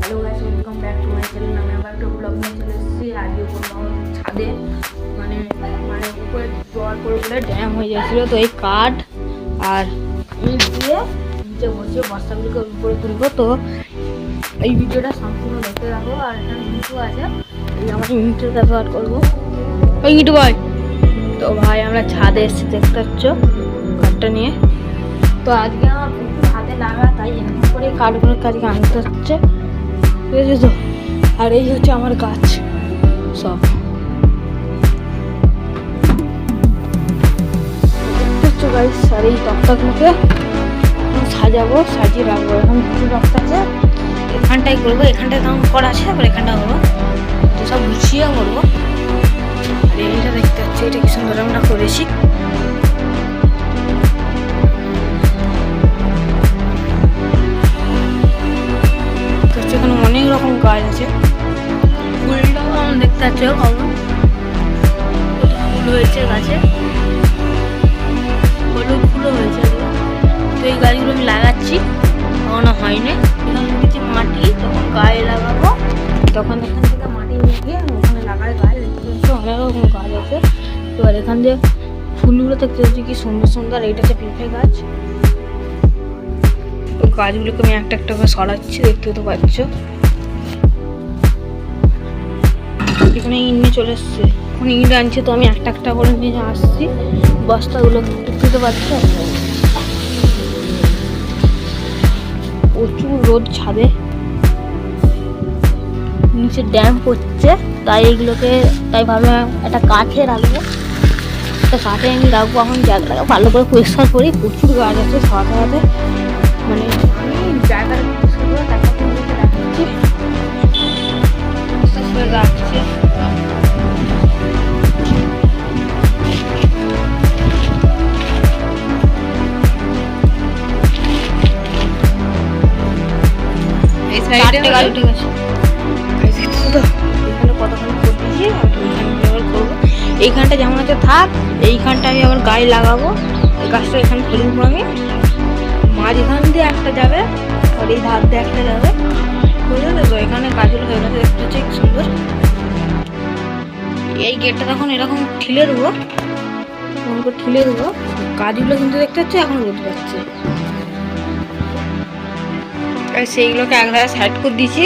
Hello guys, welcome back to my channel. আমি আবার একটা ব্লগ নিয়ে চলে এসেছি। আজকে কোনো ছাদে মানে মানে উপরে জল পড়ে বলে ড্যাম হয়ে যাচ্ছিলো, তো এই কাঠ আর ইট দিয়ে নিচে বসে বস্তাগুলোকে উপরে তুলবো। তো এই ভিডিওটা সম্পূর্ণ দেখতে রাখবো। আর এখানে ইঁটু আছে, এই আমরা ইঁটের ব্যবহার করবো। ওই ইঁটু ভাই, তো ভাই আমরা ছাদে এসেছি, দেখতে পাচ্ছ কাঠটা নিয়ে। তো আজকে আমার প্রচুর হাতে লাগা, তাই এরকম করে কাঠগুলো কাজকে আনতে হচ্ছে, ঠিক আছে তো। আর এই হচ্ছে আমার গাছ সব, দেখতে গাছ। আর এই তক্তাগুলোকে সাজাবো, সাজিয়ে রাখবো। এখন কিছু তক্তা আছে, এখানটাই করবো, এখানটায় কাম করা আছে, আবার এখানটা করবো, তো সব গুছিয়ে করবো। আর এইটা দেখতে পাচ্ছি, এটা কি সুন্দর আমরা করেছি। এখানে অনেক রকম গাছ আছে, ফুলটাও আমরা দেখতে পাচ্ছি, ফুল হয়েছে গাছে, হলুদ ফুলও হয়েছে। তো এই গাছগুলো আমি লাগাচ্ছি, এখনো হয়নি। এখানে কিছু মাটি, তখন গায়ে লাগাবো, তখন এখান থেকে মাটি নিয়ে গিয়ে ওখানে লাগাই গাছ। দেখতে অনেক রকম গাছ আছে। এবার এখান দিয়ে ফুলগুলো দেখতে পাচ্ছি কি সুন্দর সুন্দর। এইটা হচ্ছে পেঁপে গাছ। গাছগুলোকে আমি একটা একটা করে সরাচ্ছি, দেখতে তো পাচ্ছ। এখানে ইট নিয়ে চলে এসছে, এখন ইট আনছে, তো আমি একটা একটা করে নিয়ে আসছি বস্তাগুলো, দেখতে তো পাচ্ছ। প্রচুর রোদ ছাদে, নিচে ড্যাম পড়ছে, তাই এইগুলোকে তাই ভাবলাম একটা কাঠে রাখবো। একটা কাঠে আমি রাখবো। এখন জায়গাটাকে ভালো করে পরিষ্কার করি, প্রচুর গাছ আছে সাথে সাথে, মানে আমি জায়গাটা পরিষ্কার করে তারপর রাখছি রাখছি। এইখানটা যেমন আছে থাক, এইখানটা আমি আবার গায়ে লাগাবো। এই গাছটা এখানে ফেলবো আমি, মাঝখান দিয়ে একটা যাবে আর এই ধার দিয়ে একটা যাবে, বুঝলে তো। এখানে গাছগুলো হয়ে গেছে, দেখতে হচ্ছে কি সুন্দর। এই গেটটা তখন এরকম ঠিলে দেবো, ঠিলে দেবো। গাছগুলো কিন্তু দেখতে হচ্ছে এখন রোদ পাচ্ছে, সেইগুলোকে এক ধারে সাইড করে দিয়েছি।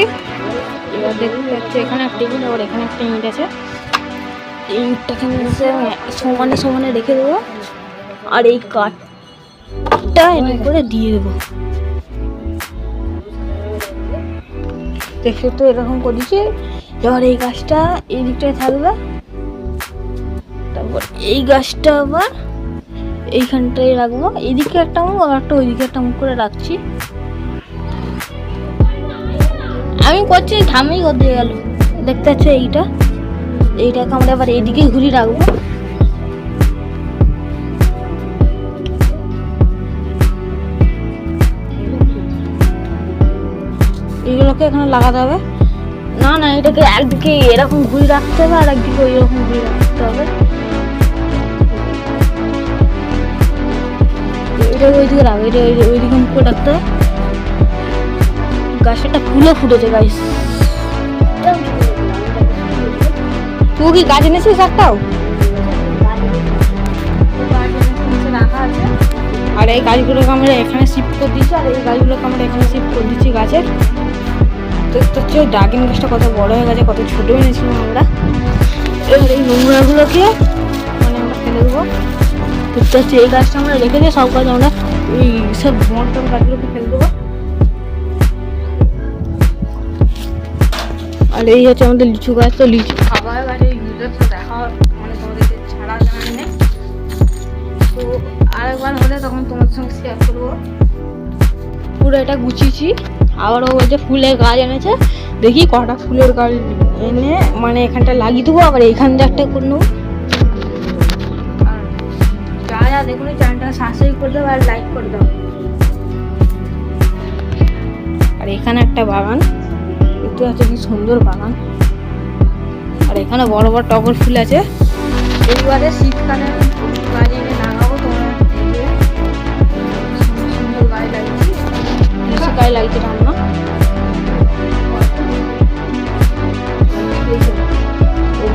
এবার দেখতে পাচ্ছি এখানে একটা ইট, আবার এখানে একটা ইট আছে। এই ইটটাকে সমানে সমানে রেখে দেবো, আর এই কাঠটা এনে করে দিয়ে দেবো। দেখতে তো এরকম করেছি। এবার এই গাছটা এই দিকটায় থাকবে, তারপর এই গাছটা আবার এইখানটায় রাখবো। এইদিকে একটা মুখ, আবার একটা ওইদিকে একটা মুখ করে রাখছি। আমি করছি, থামেই করতে গেল, দেখতে পাচ্ছ। এইটাকে আমরা আবার এইদিকে ঘুরিয়ে রাখবো। এইগুলোকে এখানে লাগাতে হবে। না না, এটাকে একদিকে এরকম ঘুরিয়ে রাখতে হবে, আর একদিকে ওই রকম ঘুরিয়ে রাখতে হবে। এটাকে ওইদিকে রাখবে, এটা ওইদিকে মুখ করে রাখতে হবে। গাছটা ফুলও ফুটেছে গাছ। তুই কি গাছ এনেছিস একটাও? রাখা আছে। আর এই গাছগুলোকে আমরা এখানে শিফট করে দিচ্ছি, আর এই গাছগুলোকে আমরা এখানে শিফট করে দিচ্ছি গাছের। দেখতে হচ্ছে ড্রাগন গাছটা কত বড় হয়ে গেছে, কত ছোট এনেছিলাম আমরা। এবার এই নোংরাগুলোকে মানে আমরা ফেলে দেবো। দেখতে হচ্ছে এই গাছটা আমরা রেখে দিয়ে সব গাছ আমরা এই সব বড় গাছগুলোকে ফেলে দেবো। আর এই হচ্ছে আমাদের লিচু গাছ। তো লিচু খাবার গাছে দেখা মানে তোমাদেরকে ছাড়া জানা নেই, তো আরেকবার হলে তখন তোমাদের সঙ্গে শেয়ার করবো। পুরো এটা গুছিয়েছি। আবারও বলছে ফুলের গাছ এনেছে, দেখি কটা ফুলের গাছ এনে মানে এখানটা লাগিয়ে দেবো, আবার এইখান দিয়ে একটা করে নেবো। আর যা যা দেখুন, চ্যানেলটা সাবস্ক্রাইব করে দেবো আর লাইক করে দাও। আর এখানে একটা বাগান, দেখতে পাচ্ছি কি সুন্দর বাগান। আর এখানে বড় বড় টগর ফুল আছে। এইবারে শীতকালে গাছ এনে লাগাবো, তোমরা দেখবে সুন্দর সুন্দর গাছ লাগছে, বেশি গাছ লাগছে রান্না।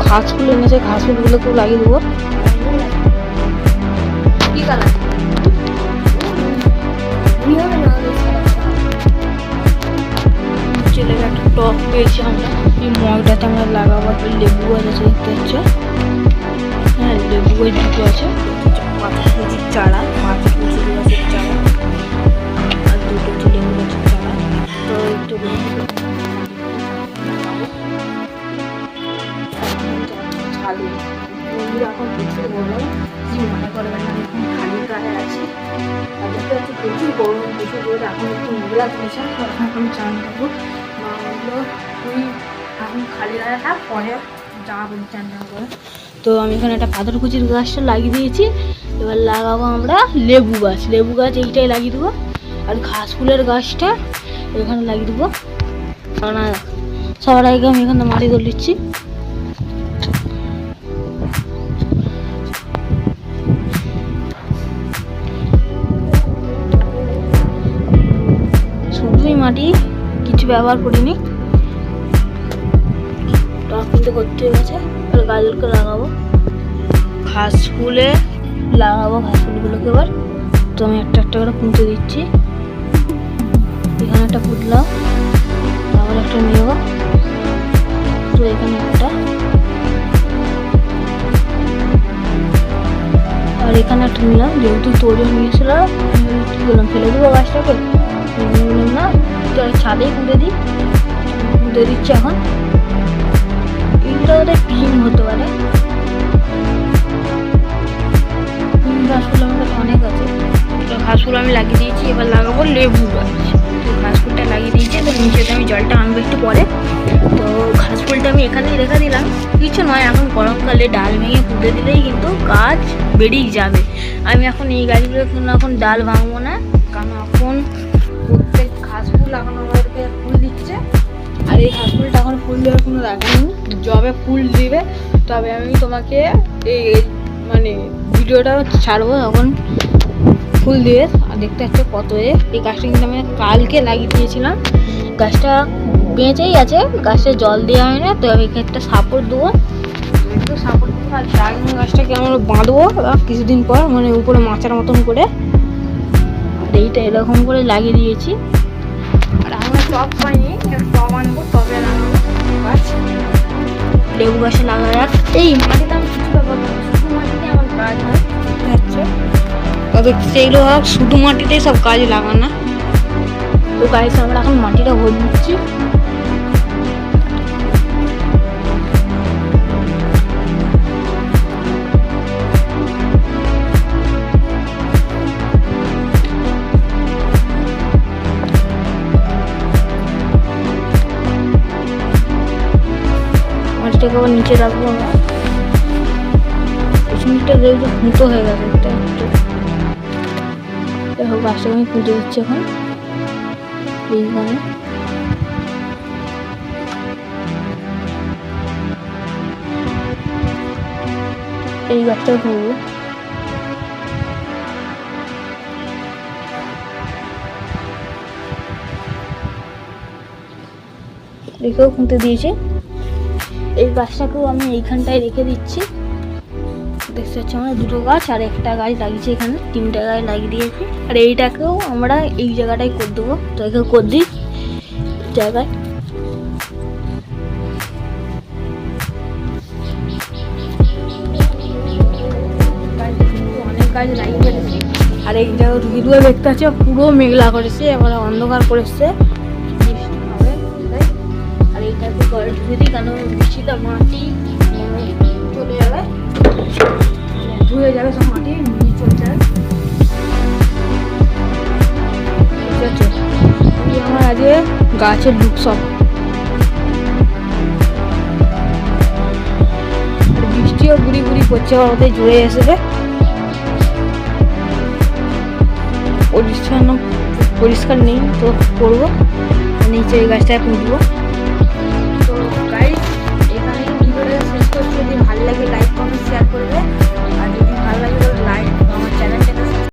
ঘাস ফুল এনেছে, ঘাস ফুলগুলোকেও লাগিয়ে দেবো। কি কালার? ছেলের একটা টপ পেয়েছি আমরা, এই মগটাতে আমরা লাগাবো। একটা লেবু গাছ আছে দেখতে পাচ্ছ, হ্যাঁ লেবু গাছ দুটো আছে, পাতাকুচির চারা, পাতাকুচির গাছের চারা, আর দুটো হচ্ছে লেবু গাছের চারা। তো একটু ছাড়ি বন্ধুরা, এখন প্রচুর গরম, কি মনে করবেন না, এখন খালি গায়ে আছি। আর দেখতে পাচ্ছি প্রচুর গরম, প্রচুর গরম। এখন একটু মেঘলা করেছে, এখন চান করবো। মা বললো তুই এখন খালি গায়ে থাক, পরে জামা পরে চান করে। তো আমি এখানে একটা পাথরকুচির গাছটা লাগিয়ে দিয়েছি। এবার লাগাবো আমরা লেবু গাছ। লেবু গাছ এইটাই লাগিয়ে দেবো, আর ঘাস ফুলের গাছটা এখানে লাগিয়ে দেবো। সবার আগে আমি এখানে মাটি তুলে দিচ্ছি। শুধুই মাটি, কিছু ব্যবহার করিনি, টব কিন্তু করতে হয়ে গেছে। আর গাছগুলোকে লাগাবো, ঘাস ফুলে লাগাবো ঘাস ফুলগুলোকে। এবার তো আমি একটা একটা করে পুঁতে দিচ্ছি। এখানে একটা পুঁতলাম, আবার একটা নেব, তো এখানে একটা, আর এখানে একটা নিলাম। যেহেতু তৈরি নিয়েছিল, কি বললাম ফেলে দেবো গাছটাকে, বললাম না ছাদেই পুঁতে দিই, পুঁতে দিচ্ছি। এখন এইটা ওদের পিম হতে পারে, ঘাসফুল আমাদের অনেক আছে। তো ঘাসফুল আমি লাগিয়ে দিয়েছি। এবার লাগাবো লেবু গাছ। তো ঘাসফুলটা লাগিয়ে দিয়েছি, তো নিচেতে আমি জলটা আনবো একটু পরে। তো ঘাসফুলটা আমি এখানেই রেখে দিলাম, কিছু নয়, এখন গরমকালে ডাল ভেঙে পুঁতে দিলেই কিন্তু গাছ বেরিয়ে যাবে। আমি এখন এই গাছগুলো এখন ডাল ভাঙবো না, কারণ এখন প্রত্যেক ঘাসফুল এখন আমাদেরকে ফুল দিচ্ছে। আর এই ঘাসফুলটা এখন ফুল দেওয়ার কোনো দরকার নেই, যবে ফুল দিবে তবে আমি তোমাকে এই মানে ভিডিওটা ছাড়বো, তখন ফুল দিয়ে। আর দেখতে পাচ্ছ কত এই গাছটা কিন্তু আমি কালকে লাগিয়ে দিয়েছিলাম। গাছটা বেঁচেই আছে, গাছটা জল দেওয়া হয় না, তো আমি একটা সাপোর্ট দেবো, একটু সাপোর্ট দেবো। আর ড্রাগন গাছটাকে আমরা বাঁধবো কিছুদিন পর, মানে উপরে মাচার মতন করে। আর এইটা এরকম করে লাগিয়ে দিয়েছি। আর আমরা টব পাইনি, টব আনবো, টবে লাগাবো গাছ। লেবু গাছে লাগা যাক। এই মাটিতে আমি কিছু ব্যবহার করি, শুধু মাটিতে আমার গাছ হয়, হচ্ছে তবে সেইগুলো শুধু মাটিতেই সব গাছ লাগানো। তো গাছ আমরা এখন মাটিটা ভরে দিচ্ছি। মাটিটাকে আবার নিচে রাখবো আমরা। মিনিটটা দেখবো ফুটো হয়ে গেছে, দেখো গাছটাকে আমি পুঁতে দিচ্ছি এখন এইখানে। এই গাছটা পুঁতবো। একেও পুঁতে দিয়েছি। এই গাছটাকেও আমি এইখানটায় রেখে দিচ্ছি। দেখতে পাচ্ছি আমরা দুটো গাছ আর একটা গাছ লাগিয়েছি, এখানে তিনটা গাছ লাগিয়ে দিয়েছি। আর এইটাকেও আমরা এই জায়গাটায় করে দেবো, তো একেও করে দিই জায়গায়। অনেক গাছ লাগিয়ে ফেলেছি। আর এই জায়গা ঢুকিয়ে দেখতে পাচ্ছি পুরো মেঘলা করেছে, এবার অন্ধকার করেছে, বৃষ্টি হবে। আর এইটাকে ঘরে ঢুকে দিই, কেন বৃষ্টিটা মাটি চলে যাবে, ধুয়ে যাবে, সব মাটি নিয়ে চলে যাবে। ঠিক আছে, আমার আজকে গাছের লুক সব। বৃষ্টিও গুড়ি গুড়ি করছে, ওদের জুড়ে এসেছে। পরিষ্কার নেই তো করবো, নিচে এই গাছটায় পুঁতবো। তো গাইস এখানে ভিডিওটা শেষ করছি। যদি ভালো লাগে লাইক কমেন্ট শেয়ার করবে।